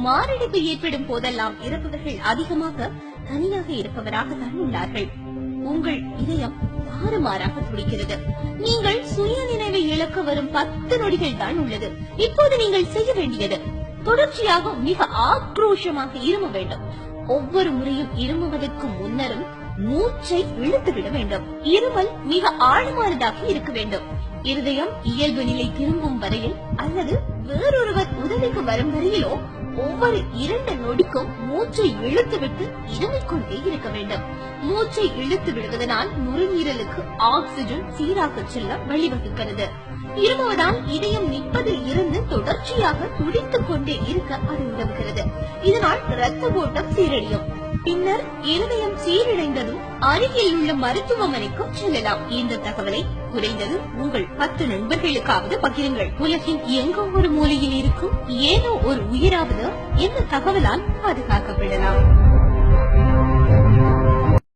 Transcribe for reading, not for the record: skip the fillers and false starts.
மாரடைப்பு ஏற்படும் போதெல்லாம் இறப்பவர்கள் அதிகமாக தனியாக இருப்பவராகத்தான் உள்ளார்கள். உங்கள் இதயம் தாறுமாறாக துடிக்கிறது. நீங்கள் சுய நினைவை இழக்க வரும் 10 நொடிகள் தான் உள்ளது. இப்போது நீங்கள் செய்ய வேண்டியது தொடர்ச்சியாக மிக ஆக்ரோஷமாக இரும வேண்டும். ஒவ்வொரு முறையும் இருமுவதற்கு முன்னரும் மூச்சை இழுத்துவிட வேண்டும். இருமல் மிக ஆழமானதாக இருக்க வேண்டும். இருதயம் இயல்பு நிலை திரும்பும் வரையில் அல்லது வேறொருவர் உதவிக்கு வரும் வரையிலோ ஒவ்வொரு 2 நொடிக்கும் மூச்சை இழுத்துவிட்டு இருமிக் கொண்டே இருக்க வேண்டும். மூச்சை இழுத்து விடுவதனால் நுரையீரலுக்கு ஆக்சிஜன் சீராக செல்ல வழிவகுக்கிறது. இருமுவதால் இதயம் நிற்பதில் இருந்து தொடர்ச்சியாக துடித்துக் கொண்டே இருக்க அது உதவுகிறது. இதனால் இரத்த ஓட்டம் சீரடையும். பின்னர் இருதயம் சீரடைந்ததும் அருகில் உள்ள மருத்துவமனைக்கும் செல்லலாம். இந்த தகவலை குறைந்தது உங்கள் 10 நண்பர்களுக்காவது பகிருங்கள். உலகின் எங்கோ ஒரு மூலையில் இருக்கும் ஏதோ ஒரு உயிராவது இந்த தகவலால் பாதுகாக்கப்படலாம்.